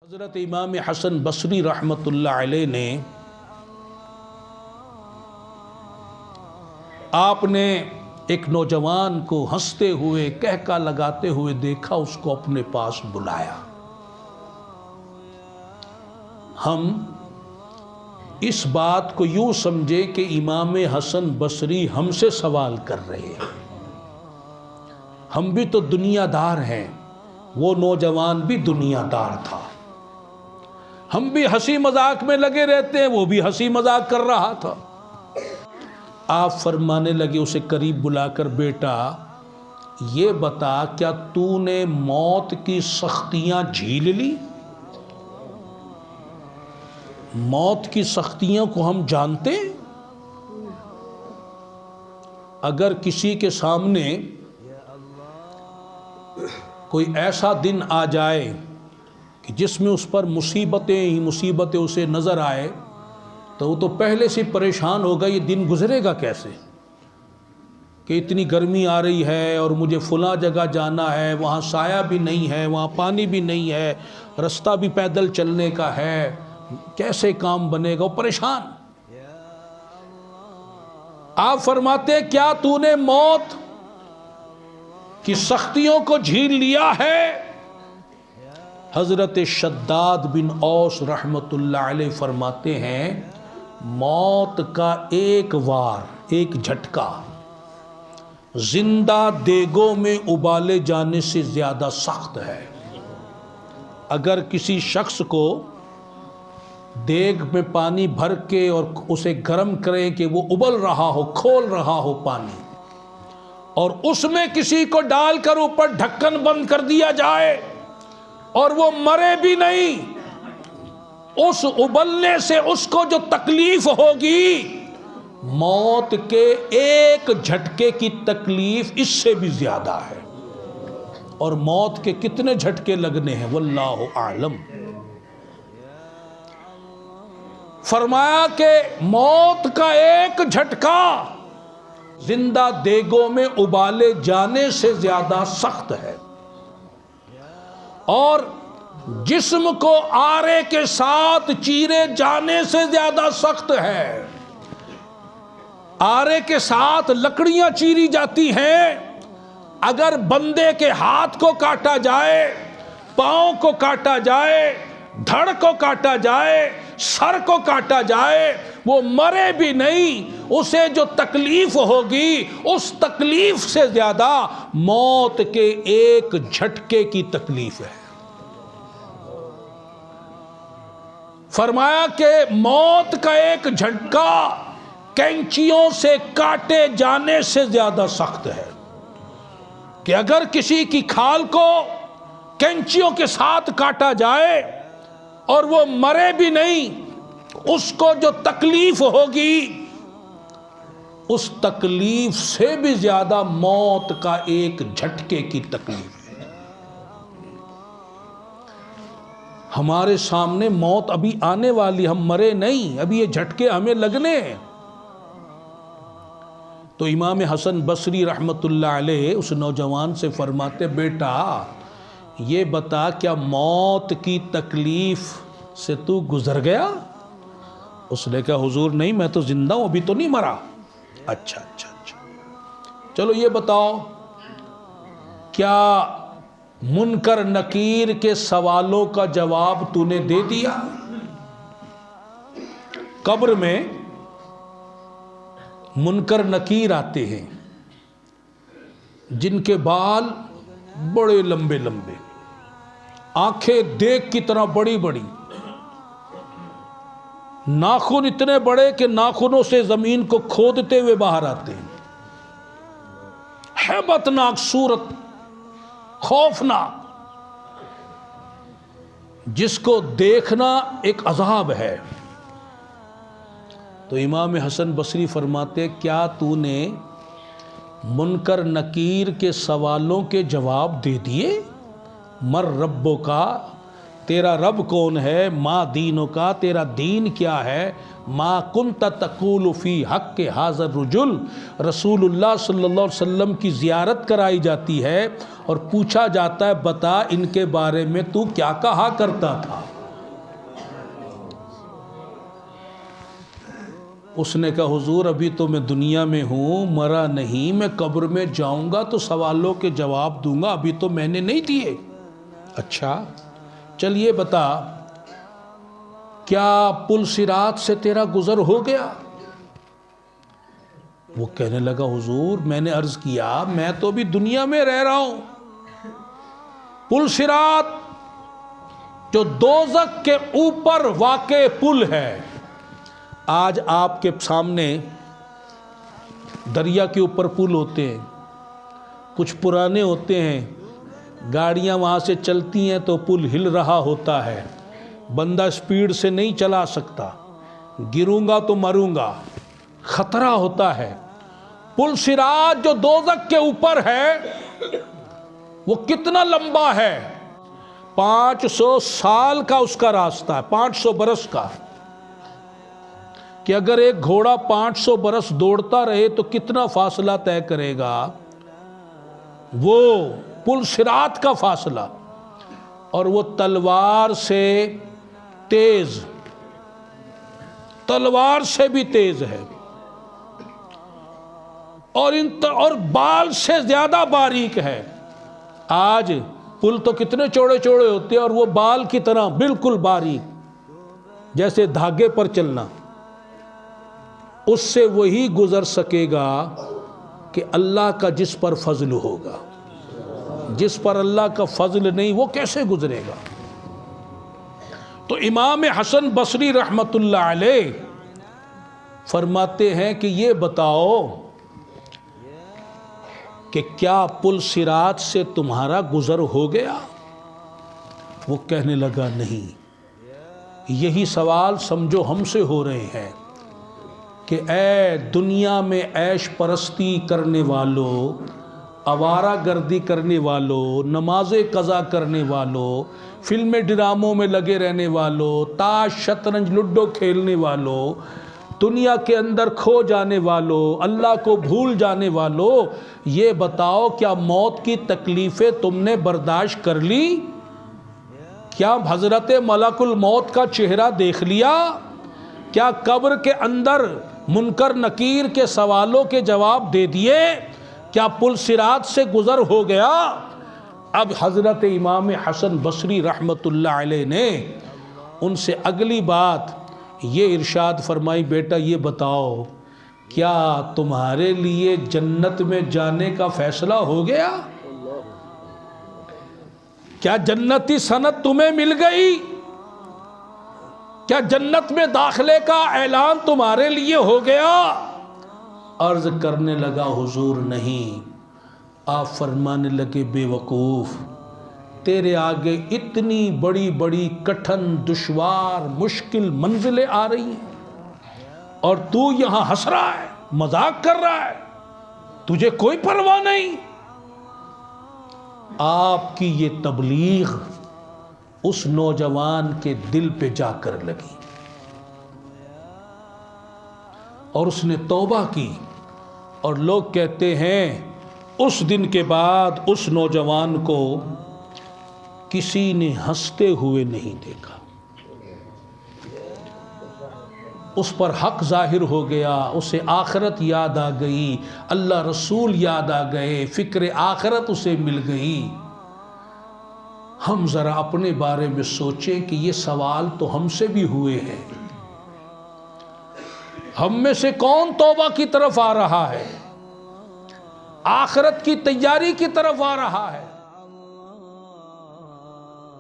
حضرت امام حسن بصری رحمۃ اللہ علیہ نے آپ نے ایک نوجوان کو ہنستے ہوئے کہکا لگاتے ہوئے دیکھا، اس کو اپنے پاس بلایا۔ ہم اس بات کو یوں سمجھے کہ امام حسن بصری ہم سے سوال کر رہے ہیں، ہم بھی تو دنیا دار ہیں، وہ نوجوان بھی دنیا دار تھا، ہم بھی ہنسی مذاق میں لگے رہتے ہیں، وہ بھی ہنسی مذاق کر رہا تھا۔ آپ فرمانے لگے اسے قریب بلا کر، بیٹا یہ بتا کیا تو نے موت کی سختیاں جھیل لی؟ موت کی سختیوں کو ہم جانتے ہیں۔ اگر کسی کے سامنے کوئی ایسا دن آ جائے کہ جس میں اس پر مصیبتیں ہی مصیبتیں اسے نظر آئے تو وہ تو پہلے سے پریشان ہوگا، یہ دن گزرے گا کیسے، کہ اتنی گرمی آ رہی ہے اور مجھے فلاں جگہ جانا ہے، وہاں سایہ بھی نہیں ہے، وہاں پانی بھی نہیں ہے، رستہ بھی پیدل چلنے کا ہے، کیسے کام بنے گا، وہ پریشان۔ آپ فرماتے کیا تو نے موت کی سختیوں کو جھیل لیا ہے؟ حضرت شداد بن اوس رحمت اللہ علیہ فرماتے ہیں موت کا ایک وار، ایک جھٹکا زندہ دیگوں میں ابالے جانے سے زیادہ سخت ہے۔ اگر کسی شخص کو دیگ میں پانی بھر کے اور اسے گرم کریں کہ وہ ابل رہا ہو، کھول رہا ہو پانی، اور اس میں کسی کو ڈال کر اوپر ڈھکن بند کر دیا جائے اور وہ مرے بھی نہیں، اس ابلنے سے اس کو جو تکلیف ہوگی موت کے ایک جھٹکے کی تکلیف اس سے بھی زیادہ ہے۔ اور موت کے کتنے جھٹکے لگنے ہیں واللہ اعلم۔ فرمایا کہ موت کا ایک جھٹکا زندہ دیگوں میں ابالے جانے سے زیادہ سخت ہے، اور جسم کو آرے کے ساتھ چیرے جانے سے زیادہ سخت ہے۔ آرے کے ساتھ لکڑیاں چیری جاتی ہیں، اگر بندے کے ہاتھ کو کاٹا جائے، پاؤں کو کاٹا جائے، دھڑ کو کاٹا جائے، سر کو کاٹا جائے، وہ مرے بھی نہیں، اسے جو تکلیف ہوگی اس تکلیف سے زیادہ موت کے ایک جھٹکے کی تکلیف ہے۔ فرمایا کہ موت کا ایک جھٹکا کینچیوں سے کاٹے جانے سے زیادہ سخت ہے، کہ اگر کسی کی کھال کو کینچیوں کے ساتھ کاٹا جائے اور وہ مرے بھی نہیں، اس کو جو تکلیف ہوگی اس تکلیف سے بھی زیادہ موت کا ایک جھٹکے کی تکلیف ہے۔ ہمارے سامنے موت ابھی آنے والی، ہم مرے نہیں، ابھی یہ جھٹکے ہمیں لگنے ہیں۔ تو امام حسن بصری رحمت اللہ علیہ اس نوجوان سے فرماتے بیٹا یہ بتا کیا موت کی تکلیف سے تو گزر گیا؟ اس نے کہا حضور نہیں، میں تو زندہ ہوں، ابھی تو نہیں مرا۔ اچھا چلو یہ بتاؤ کیا منکر نکیر کے سوالوں کا جواب تو نے دے دیا؟ قبر میں منکر نکیر آتے ہیں جن کے بال بڑے لمبے لمبے، آنکھیں دیگ کی طرح بڑی بڑی، ناخن اتنے بڑے کہ ناخنوں سے زمین کو کھودتے ہوئے باہر آتے ہیں، ہیبت ناک صورت، خوفناک، جس کو دیکھنا ایک عذاب ہے۔ تو امام حسن بصری فرماتے کیا تو نے منکر نکیر کے سوالوں کے جواب دے دیے؟ مر ربو کا، تیرا رب کون ہے؟ ما دینوں کا، تیرا دین کیا ہے؟ ما کنت تقول فی حق حاضر رجل، رسول اللہ صلی اللہ علیہ وسلم کی زیارت کرائی جاتی ہے اور پوچھا جاتا ہے بتا ان کے بارے میں تو کیا کہا کرتا تھا؟ اس نے کہا حضور ابھی تو میں دنیا میں ہوں، مرا نہیں، میں قبر میں جاؤں گا تو سوالوں کے جواب دوں گا، ابھی تو میں نے نہیں دیے۔ اچھا چل یہ بتا، کیا پل صراط سے تیرا گزر ہو گیا؟ وہ کہنے لگا حضور میں نے عرض کیا میں تو ابھی دنیا میں رہ رہا ہوں، پل صراط جو دوزخ کے اوپر واقع پل ہے، آج آپ کے سامنے دریا کے اوپر پل ہوتے ہیں، کچھ پرانے ہوتے ہیں، گاڑیاں وہاں سے چلتی ہیں تو پل ہل رہا ہوتا ہے، بندہ سپیڈ سے نہیں چلا سکتا، گروں گا تو مروں گا، خطرہ ہوتا ہے۔ پل صراط جو دوزخ کے اوپر ہے وہ کتنا لمبا ہے؟ 500 سال کا اس کا راستہ ہے، 500 برس کا، کہ اگر ایک گھوڑا 500 برس دوڑتا رہے تو کتنا فاصلہ طے کرے گا؟ وہ پل صراط کا فاصلہ، اور وہ تلوار سے تیز، تلوار سے بھی تیز ہے، اور بال سے زیادہ باریک ہے۔ آج پل تو کتنے چوڑے چوڑے ہوتے ہیں اور وہ بال کی طرح بالکل باریک، جیسے دھاگے پر چلنا۔ اس سے وہی گزر سکے گا کہ اللہ کا جس پر فضل ہوگا، جس پر اللہ کا فضل نہیں وہ کیسے گزرے گا؟ تو امام حسن بصری رحمت اللہ علیہ فرماتے ہیں کہ یہ بتاؤ کہ کیا پل صراط سے تمہارا گزر ہو گیا؟ وہ کہنے لگا نہیں۔ یہی سوال سمجھو ہم سے ہو رہے ہیں کہ اے دنیا میں عیش پرستی کرنے والوں، آوارہ گردی کرنے والوں، نماز قضا کرنے والوں، فلمیں ڈراموں میں لگے رہنے والوں، تاش شطرنج لڈو کھیلنے والوں، دنیا کے اندر کھو جانے والوں، اللہ کو بھول جانے والوں، یہ بتاؤ کیا موت کی تکلیفیں تم نے برداشت کر لی؟ کیا حضرت ملک الموت کا چہرہ دیکھ لیا؟ کیا قبر کے اندر منکر نکیر کے سوالوں کے جواب دے دیے؟ کیا پل صراط سے گزر ہو گیا؟ اب حضرت امام حسن بصری رحمت اللہ علیہ نے ان سے اگلی بات یہ ارشاد فرمائی، بیٹا یہ بتاؤ کیا تمہارے لیے جنت میں جانے کا فیصلہ ہو گیا؟ کیا جنتی سند تمہیں مل گئی؟ کیا جنت میں داخلے کا اعلان تمہارے لیے ہو گیا؟ عرض کرنے لگا حضور نہیں۔ آپ فرمانے لگے بے وقوف، تیرے آگے اتنی بڑی بڑی کٹھن دشوار مشکل منزلیں آ رہی ہیں اور تو یہاں ہنس رہا ہے، مذاق کر رہا ہے، تجھے کوئی پرواہ نہیں۔ آپ کی یہ تبلیغ اس نوجوان کے دل پہ جا کر لگی اور اس نے توبہ کی، اور لوگ کہتے ہیں اس دن کے بعد اس نوجوان کو کسی نے ہنستے ہوئے نہیں دیکھا، اس پر حق ظاہر ہو گیا، اسے آخرت یاد آ گئی، اللہ رسول یاد آ گئے، فکر آخرت اسے مل گئی۔ ہم ذرا اپنے بارے میں سوچیں کہ یہ سوال تو ہم سے بھی ہوئے ہیں، ہم میں سے کون توبہ کی طرف آ رہا ہے، آخرت کی تیاری کی طرف آ رہا ہے؟